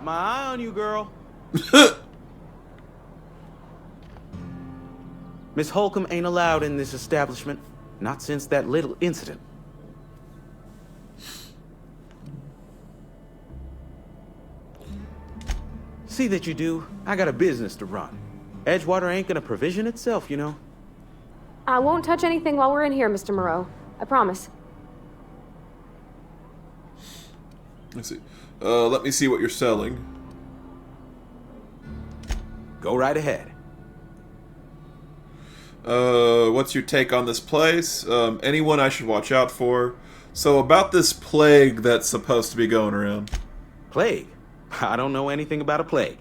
Got my eye on you, girl. Miss Holcomb ain't allowed in this establishment. Not since that little incident. See that you do. I got a business to run. Edgewater ain't gonna provision itself, you know. I won't touch anything while we're in here, Mr. Moreau. I promise. Let's see. Let me see what you're selling. Go right ahead. What's your take on this place? Anyone I should watch out for? So about this plague that's supposed to be going around. Plague? I don't know anything about a plague.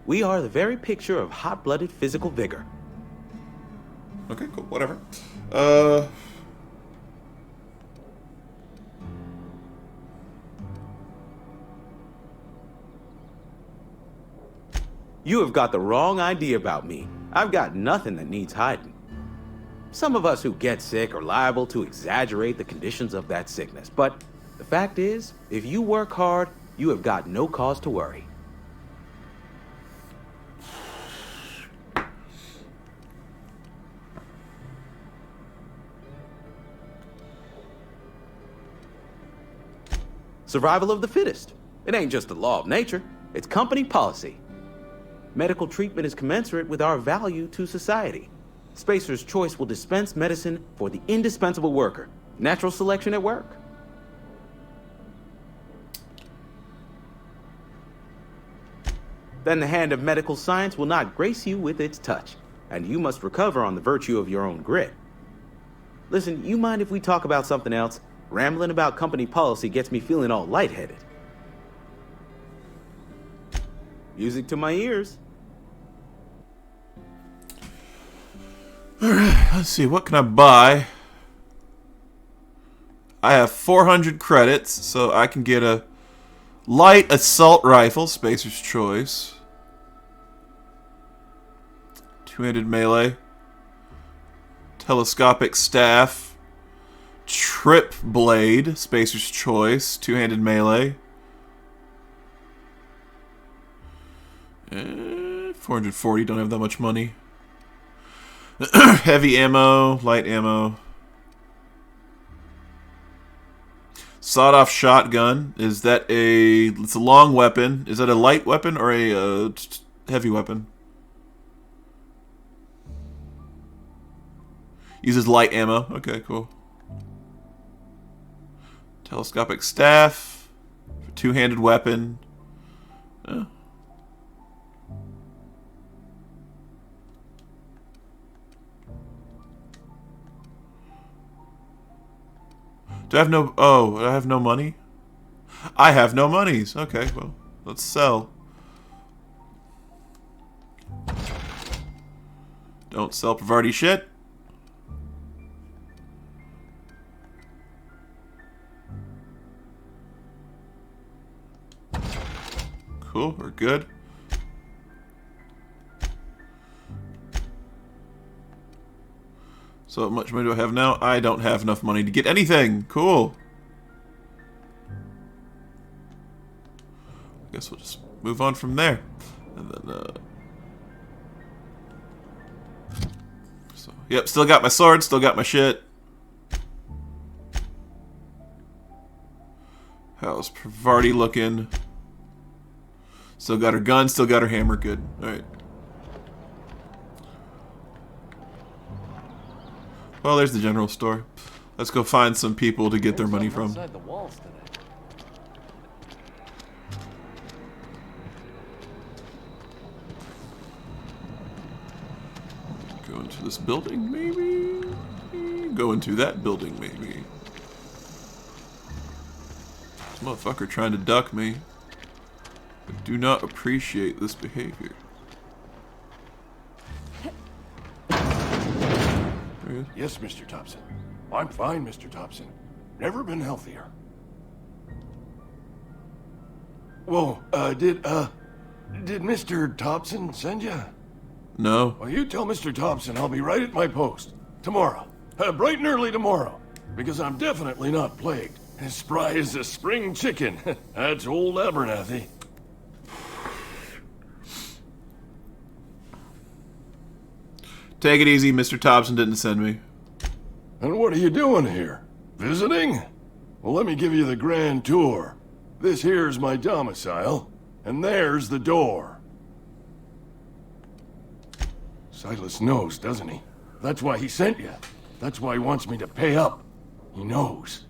We are the very picture of hot-blooded physical vigor. Okay, cool, whatever. You have got the wrong idea about me. I've got nothing that needs hiding. Some of us who get sick are liable to exaggerate the conditions of that sickness, but the fact is, if you work hard, you have got no cause to worry. Survival of the fittest. It ain't just the law of nature, it's company policy. Medical treatment is commensurate with our value to society. Spacer's Choice will dispense medicine for the indispensable worker. Natural selection at work. Then the hand of medical science will not grace you with its touch, and you must recover on the virtue of your own grit. Listen, you mind if we talk about something else? Rambling about company policy gets me feeling all lightheaded. Music to my ears. Alright, let's see, what can I buy? I have 400 credits, so I can get a light assault rifle, Spacer's Choice. Two-handed melee. Telescopic staff. Trip blade, Spacer's Choice. Two-handed melee. 440, don't have that much money. Heavy ammo, light ammo. Sawed-off shotgun. Is that a... It's a long weapon. Is that a light weapon or a heavy weapon? Uses light ammo. Okay, cool. Telescopic staff. Two-handed weapon. Do I have no... Oh, I have no money? I have no monies. Okay, well, let's sell. Don't sell Pavarti shit. Cool, we're good. So how much money do I have now? I don't have enough money to get anything. Cool. I guess we'll just move on from there. And then, so, yep, still got my sword, still got my shit. How's Pavarti looking? Still got her gun, still got her hammer. Good. Alright. Well, there's the general store. Let's go find some people to get their money from. Go into this building, maybe? Go into that building, maybe. This motherfucker trying to duck me. I do not appreciate this behavior. Yes, Mr. Thompson. I'm fine, Mr. Thompson. Never been healthier. Whoa, did Mr. Thompson send you? No. Well, you tell Mr. Thompson I'll be right at my post. Tomorrow. Bright and early tomorrow. Because I'm definitely not plagued. As spry as a spring chicken. That's old Abernathy. Take it easy, Mr. Thompson didn't send me. And what are you doing here? Visiting? Well, let me give you the grand tour. This here's my domicile, and there's the door. Silas knows, doesn't he? That's why he sent you. That's why he wants me to pay up. He knows.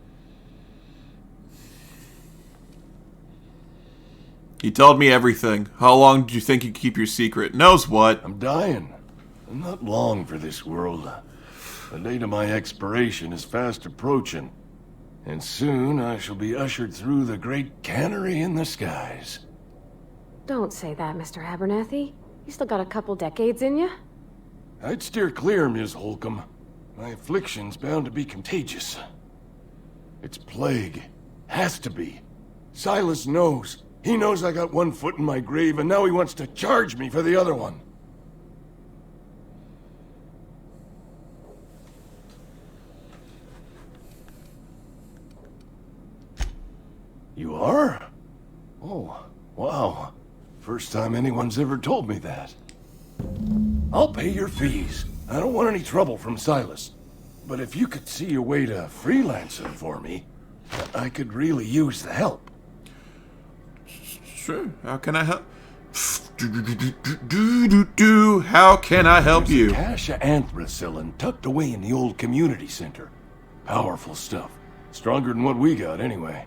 He told me everything. How long do you think you keep your secret? Knows what? I'm dying. I'm not long for this world. The date of my expiration is fast approaching. And soon I shall be ushered through the great cannery in the skies. Don't say that, Mr. Abernathy. You still got a couple decades in you. I'd steer clear, Ms. Holcomb. My affliction's bound to be contagious. It's plague. Has to be. Silas knows. He knows I got one foot in my grave, and now he wants to charge me for the other one. You are? Oh, wow. First time anyone's ever told me that. I'll pay your fees. I don't want any trouble from Silas. But if you could see your way to freelancing for me, I could really use the help. Sure. How can I help? How can I help There's you? a cache of anthracillin tucked away in the old community center. Powerful stuff. Stronger than what we got, anyway.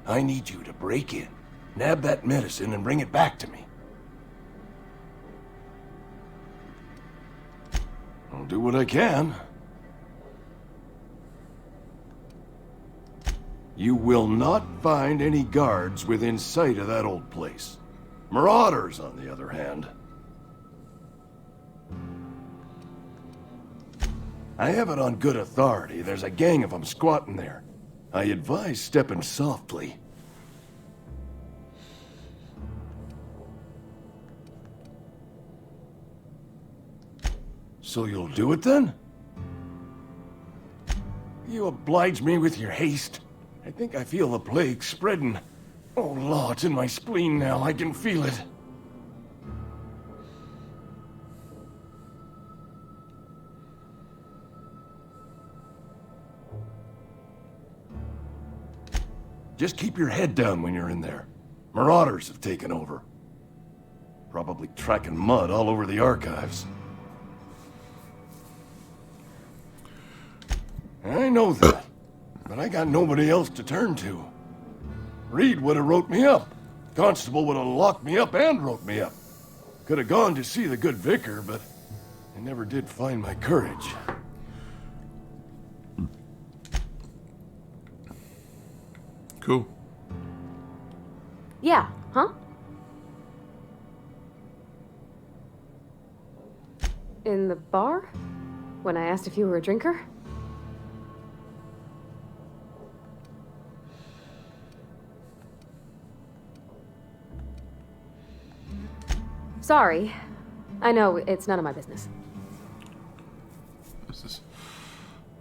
I need you to break in, nab that medicine, and bring it back to me. I'll do what I can. You will not find any guards within sight of that old place. Marauders, on the other hand. I have it on good authority. There's a gang of them squatting there. I advise stepping softly. So you'll do it then? You oblige me with your haste. I think I feel the plague spreading. Oh, Law, it's in my spleen now. I can feel it. Just keep your head down when you're in there. Marauders have taken over. Probably tracking mud all over the archives. I know that, but I got nobody else to turn to. Reed would have wrote me up. Constable would have locked me up and wrote me up. Could have gone to see the good vicar, but I never did find my courage. Cool. Yeah, huh? In the bar? When I asked if you were a drinker? Sorry. I know, it's none of my business.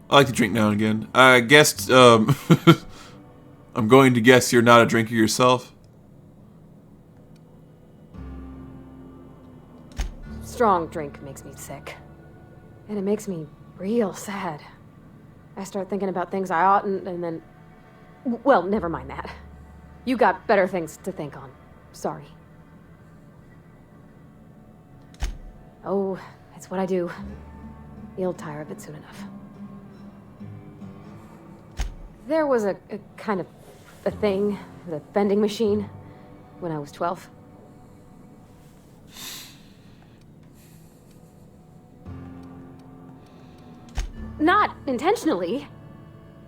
I like to drink now and again. I guess, I'm going to guess you're not a drinker yourself. Strong drink makes me sick. And it makes me real sad. I start thinking about things I oughtn't, and then... Well, never mind that. You got better things to think on. Sorry. Oh, it's what I do. You'll tire of it soon enough. There was a kind of a thing, the vending machine, when I was 12. Not intentionally.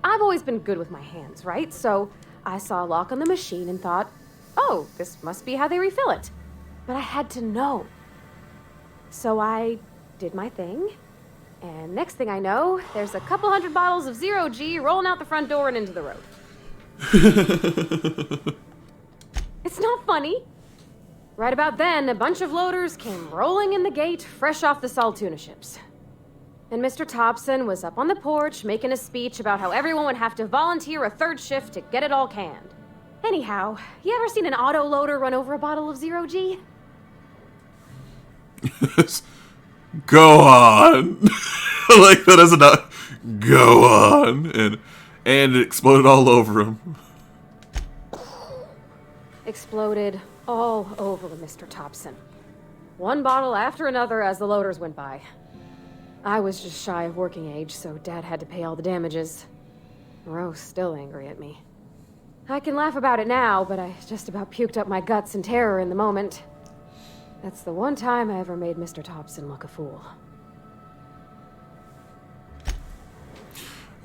I've always been good with my hands, right? So I saw a lock on the machine and thought, oh, this must be how they refill it. But I had to know. So I did my thing, and next thing I know, there's a couple hundred bottles of 0G rolling out the front door and into the road. It's not funny. Right about then, a bunch of loaders came rolling in the gate, fresh off the Saltuna ships. And Mr. Thompson was up on the porch making a speech about how everyone would have to volunteer a third shift to get it all canned. Anyhow, you ever seen an auto loader run over a bottle of 0G? Go on. Like that as a go on, and it exploded all over him. Exploded all over Mr. Thompson. One bottle after another as the loaders went by. I was just shy of working age, so Dad had to pay all the damages. Rose still angry at me. I can laugh about it now, but I just about puked up my guts in terror in the moment. That's the one time I ever made Mr. Thompson look a fool.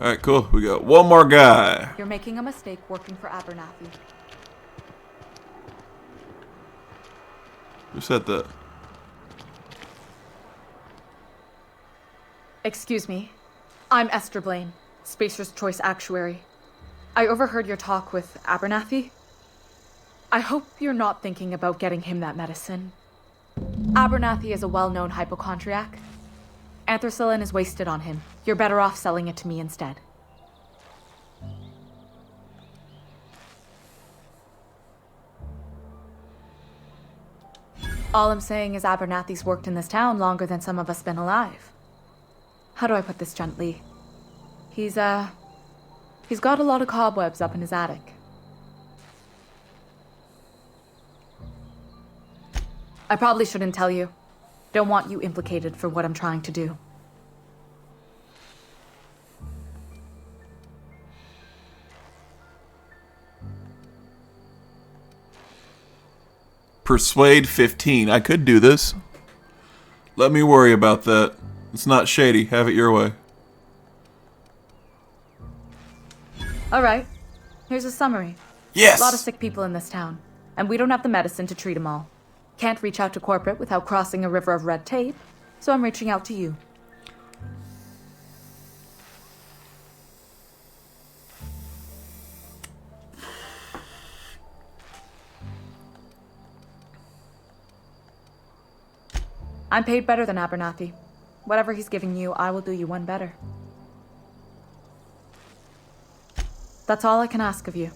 Alright, cool. We got one more guy. You're making a mistake working for Abernathy. Who said that? Excuse me. I'm Esther Blaine, Spacer's Choice Actuary. I overheard your talk with Abernathy. I hope you're not thinking about getting him that medicine. Abernathy is a well-known hypochondriac. Anthracillin is wasted on him. You're better off selling it to me instead. All I'm saying is Abernathy's worked in this town longer than some of us been alive. How do I put this gently? He's got a lot of cobwebs up in his attic. I probably shouldn't tell you. Don't want you implicated for what I'm trying to do. Persuade 15. I could do this. Let me worry about that. It's not shady. Have it your way. All right. Here's a summary. Yes! A lot of sick people in this town, and we don't have the medicine to treat them all. Can't reach out to corporate without crossing a river of red tape, so I'm reaching out to you. I'm paid better than Abernathy. Whatever he's giving you, I will do you one better. That's all I can ask of you.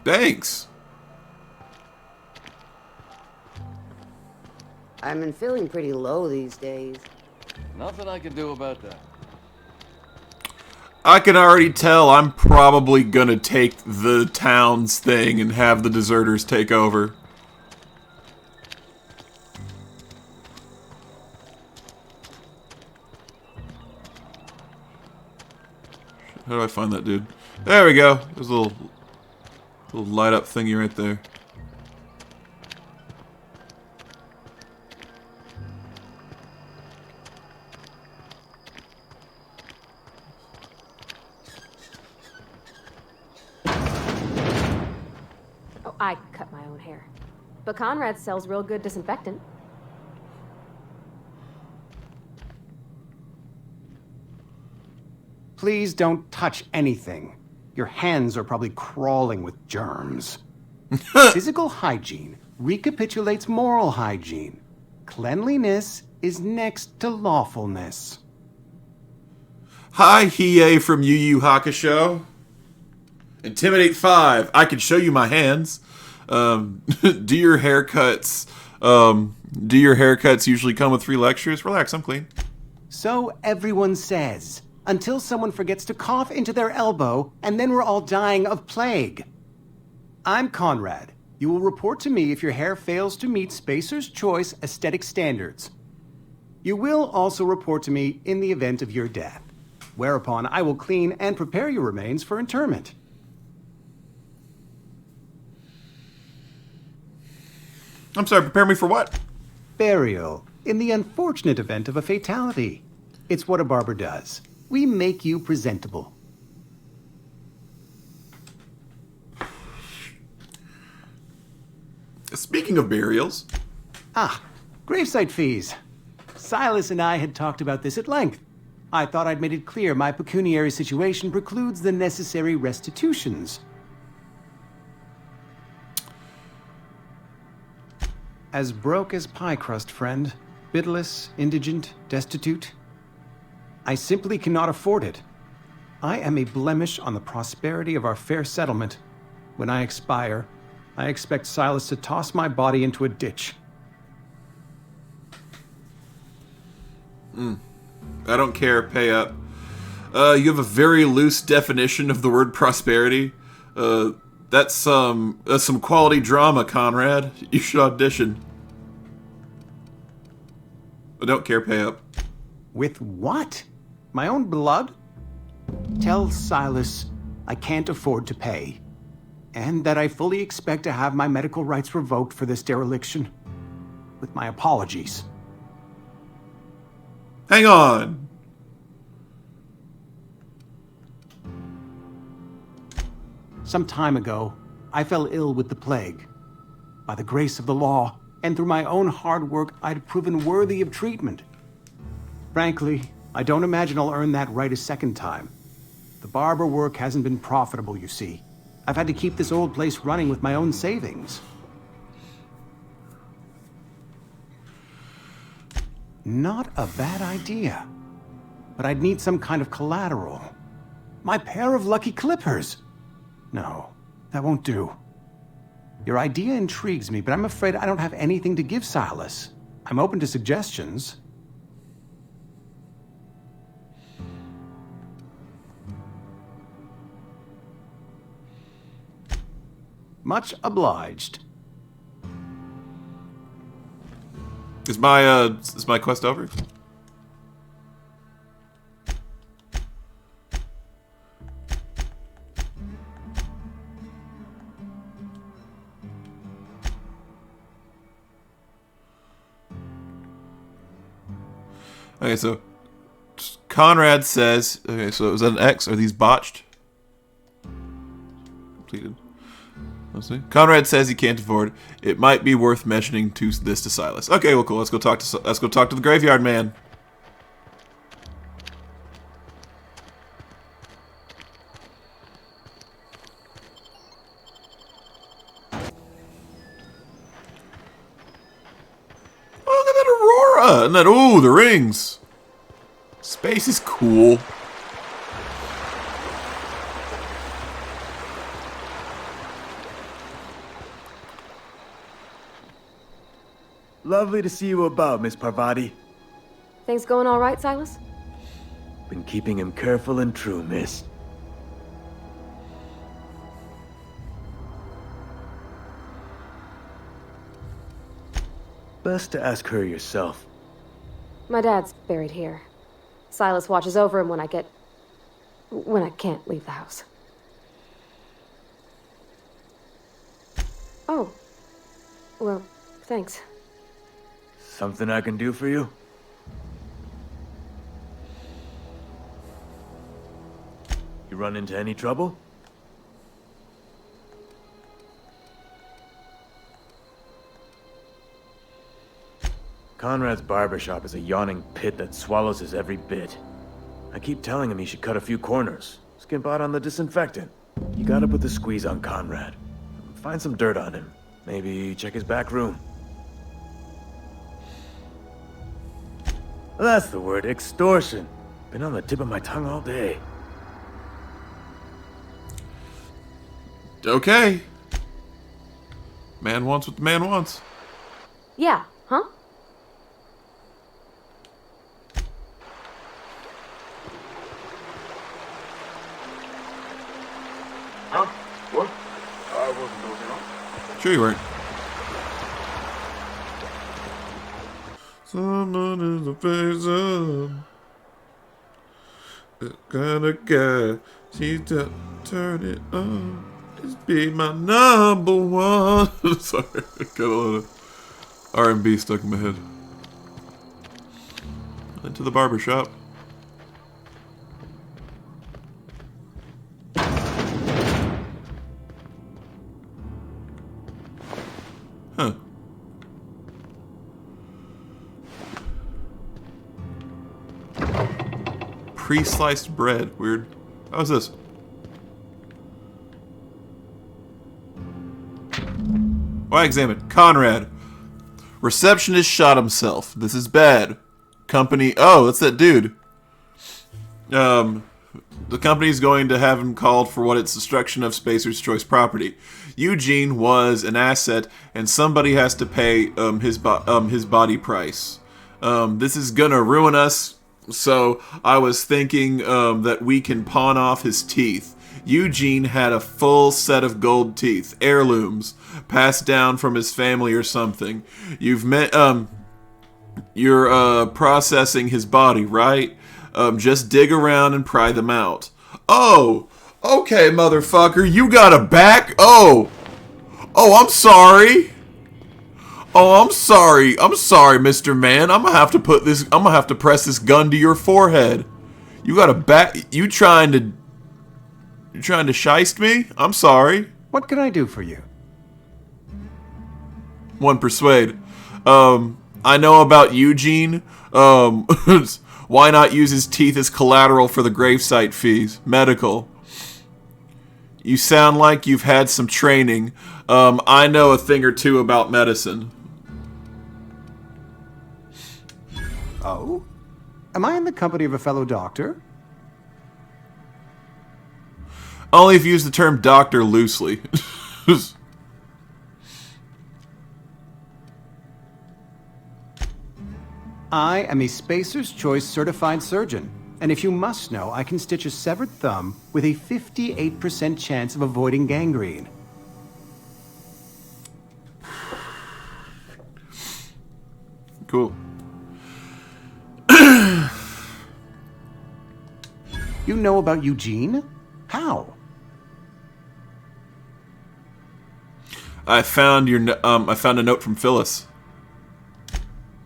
Thanks. I've been feeling pretty low these days. Nothing I can do about that. I can already tell I'm probably gonna take the town's thing and have the deserters take over. How do I find that dude? There we go. There's a little light up thingy right there. Oh, I cut my own hair. But Conrad sells real good disinfectant. Please don't touch anything. Your hands are probably crawling with germs. Physical hygiene recapitulates moral hygiene. Cleanliness is next to lawfulness. Hi, Hiei from Yu Yu Hakusho. Intimidate 5. I can show you my hands. Do your haircuts usually come with free lectures? Relax, I'm clean. So everyone says, until someone forgets to cough into their elbow, and then we're all dying of plague. I'm Conrad. You will report to me if your hair fails to meet Spacer's Choice aesthetic standards. You will also report to me in the event of your death, whereupon I will clean and prepare your remains for interment. I'm sorry, prepare me for what? Burial, in the unfortunate event of a fatality. It's what a barber does. We make you presentable. Speaking of burials. Gravesite fees. Silas and I had talked about this at length. I thought I'd made it clear my pecuniary situation precludes the necessary restitutions. As broke as pie crust, friend. Bidless, indigent, destitute. I simply cannot afford it. I am a blemish on the prosperity of our fair settlement. When I expire, I expect Silas to toss my body into a ditch. I don't care. Pay up. You have a very loose definition of the word prosperity. That's some quality drama, Conrad. You should audition. I don't care. Pay up. With what? My own blood? Tell Silas I can't afford to pay, and that I fully expect to have my medical rights revoked for this dereliction. With my apologies. Hang on. Some time ago, I fell ill with the plague. By the grace of the law, and through my own hard work, I'd proven worthy of treatment. Frankly, I don't imagine I'll earn that right a second time. The barber work hasn't been profitable, you see. I've had to keep this old place running with my own savings. Not a bad idea. But I'd need some kind of collateral. My pair of lucky clippers. No, that won't do. Your idea intrigues me, but I'm afraid I don't have anything to give Silas. I'm open to suggestions. Much obliged. Is my quest over? Okay, so Conrad says, okay, so was that an X? Are these botched? Completed. Let's see. Conrad says he can't afford. It might be worth mentioning this to Silas. Okay, well, cool. Let's go talk to the graveyard man. Oh, look at that aurora and that. Ooh, the rings. Space is cool. Lovely to see you about, Miss Parvati. Things going all right, Silas? Been keeping him careful and true, miss. Best to ask her yourself. My dad's buried here. Silas watches over him when I can't leave the house. Oh. Well, thanks. Something I can do for you? You run into any trouble? Conrad's barbershop is a yawning pit that swallows his every bit. I keep telling him he should cut a few corners, skimp out on the disinfectant. You gotta put the squeeze on Conrad. Find some dirt on him. Maybe check his back room. That's the word, extortion. Been on the tip of my tongue all day. Okay. Man wants what the man wants. Yeah, huh? Huh? What? I wasn't dozing off. Sure you weren't. Someone is a face up. The kind of guy she's turn it on. Just be my number one. Sorry, I got a lot of R&B stuck in my head. Into the barber shop. Huh. Pre-sliced bread. Weird. How's this? Why examine? Conrad. Receptionist shot himself. This is bad. Company. Oh, that's that dude. The company's going to have him called for what it's destruction of Spacer's Choice property. Eugene was an asset, and somebody has to pay his body price. This is gonna ruin us, so I was thinking that we can pawn off his teeth. Eugene had a full set of gold teeth, heirlooms, passed down from his family or something. You're processing his body, right? Just dig around and pry them out. Oh, okay, motherfucker, you got a back? Oh, I'm sorry. Oh, I'm sorry, Mr. Man. I'm gonna have to press this gun to your forehead. You got a back? You trying to shiest me? I'm sorry. What can I do for you? One persuade. I know about Eugene. Why not use his teeth as collateral for the gravesite fees? Medical. You sound like you've had some training. I know a thing or two about medicine. Oh? Am I in the company of a fellow doctor? Only if you use the term doctor loosely. I am a Spacer's Choice certified surgeon, and if you must know, I can stitch a severed thumb with a 58% chance of avoiding gangrene. Cool. You know about Eugene? How? I found a note from Phyllis.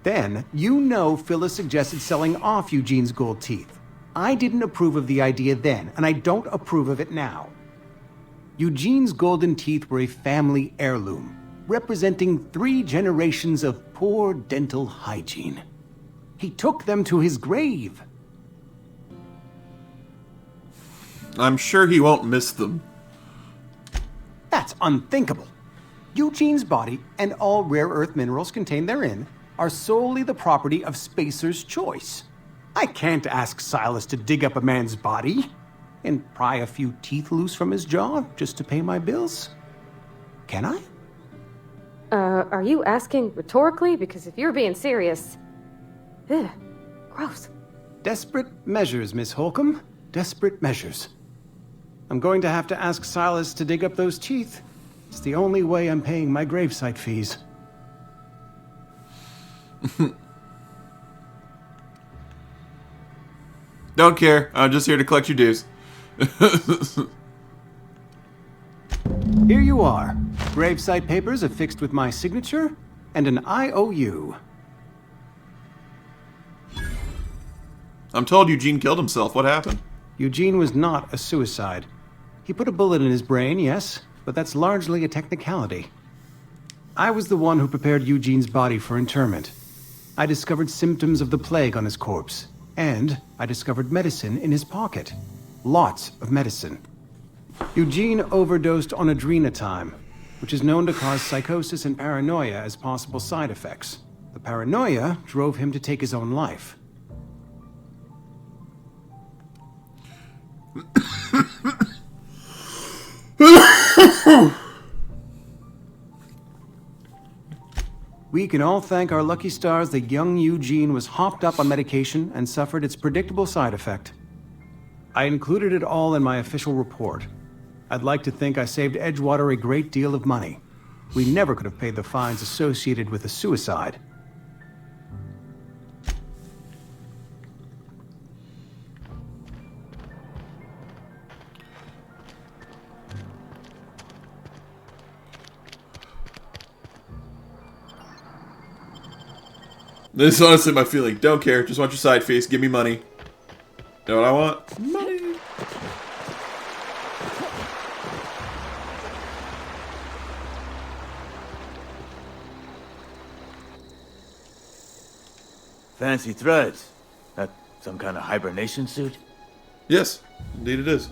Then, you know Phyllis suggested selling off Eugene's gold teeth. I didn't approve of the idea then, and I don't approve of it now. Eugene's golden teeth were a family heirloom, representing 3 generations of poor dental hygiene. He took them to his grave. I'm sure he won't miss them. That's unthinkable. Eugene's body and all rare earth minerals contained therein are solely the property of Spacer's Choice. I can't ask Silas to dig up a man's body and pry a few teeth loose from his jaw just to pay my bills. Can I? Are you asking rhetorically? Because if you're being serious... Ugh, gross. Desperate measures, Miss Holcomb. Desperate measures. I'm going to have to ask Silas to dig up those teeth. It's the only way I'm paying my gravesite fees. Don't care. I'm just here to collect your dues. Here you are. Gravesite papers affixed with my signature and an IOU. I'm told Eugene killed himself. What happened? Eugene was not a suicide. He put a bullet in his brain, yes, but that's largely a technicality. I was the one who prepared Eugene's body for interment. I discovered symptoms of the plague on his corpse, and I discovered medicine in his pocket. Lots of medicine. Eugene overdosed on adrenatime, which is known to cause psychosis and paranoia as possible side effects. The paranoia drove him to take his own life. We can all thank our lucky stars that young Eugene was hopped up on medication and suffered its predictable side effect. I included it all in my official report. I'd like to think I saved Edgewater a great deal of money. We never could have paid the fines associated with a suicide. This is honestly my feeling. Don't care. Just want your side fees. Give me money. Know what I want? Money. Fancy threads. That some kind of hibernation suit? Yes, indeed it is.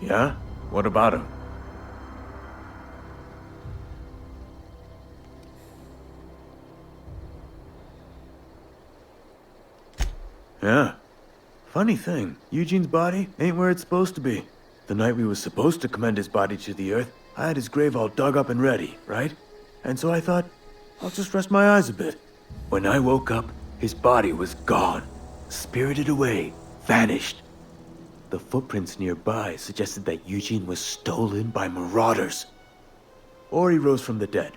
Yeah? What about him? Yeah. Funny thing, Eugene's body ain't where it's supposed to be. The night we was supposed to commend his body to the earth, I had his grave all dug up and ready, right? And so I thought, I'll just rest my eyes a bit. When I woke up, his body was gone. Spirited away. Vanished. The footprints nearby suggested that Eugene was stolen by marauders. Or he rose from the dead.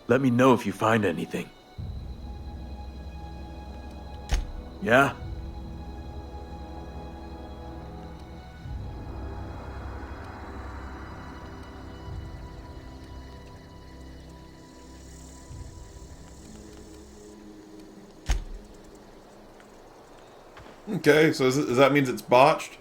Let me know if you find anything. Yeah? Okay, so does that mean it's botched?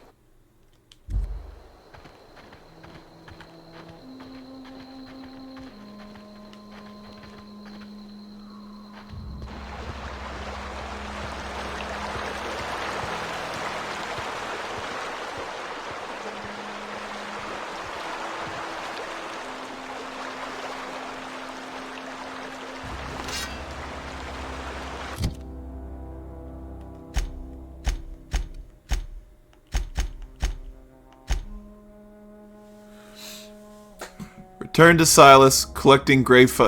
Return to Silas, collecting grave see.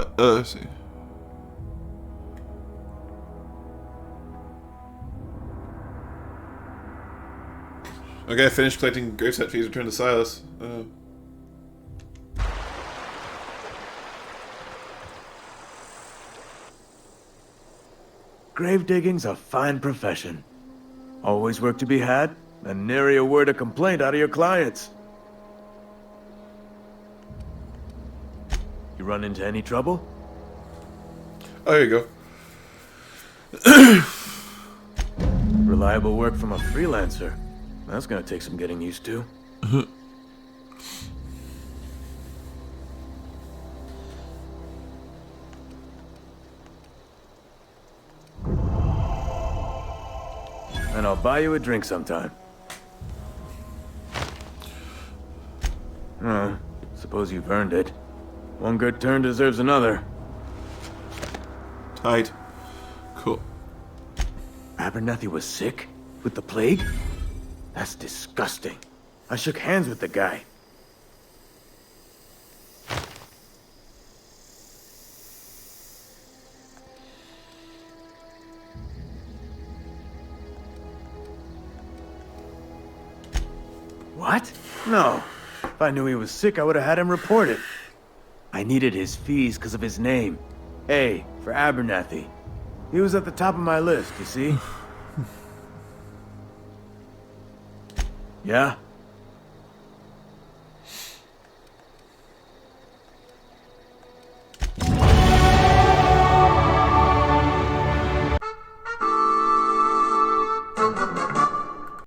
Okay, finished collecting gravesite fees. Return to Silas. Grave digging's a fine profession. Always work to be had, and nary a word of complaint out of your clients. You run into any trouble? Oh, here you go. Reliable work from a freelancer. That's gonna take some getting used to. And I'll buy you a drink sometime. Suppose you've earned it. One good turn deserves another. Tight. Cool. Abernathy was sick? With the plague? That's disgusting. I shook hands with the guy. What? No. If I knew he was sick, I would have had him reported. I needed his fees because of his name. A, for Abernathy. He was at the top of my list, you see? Yeah?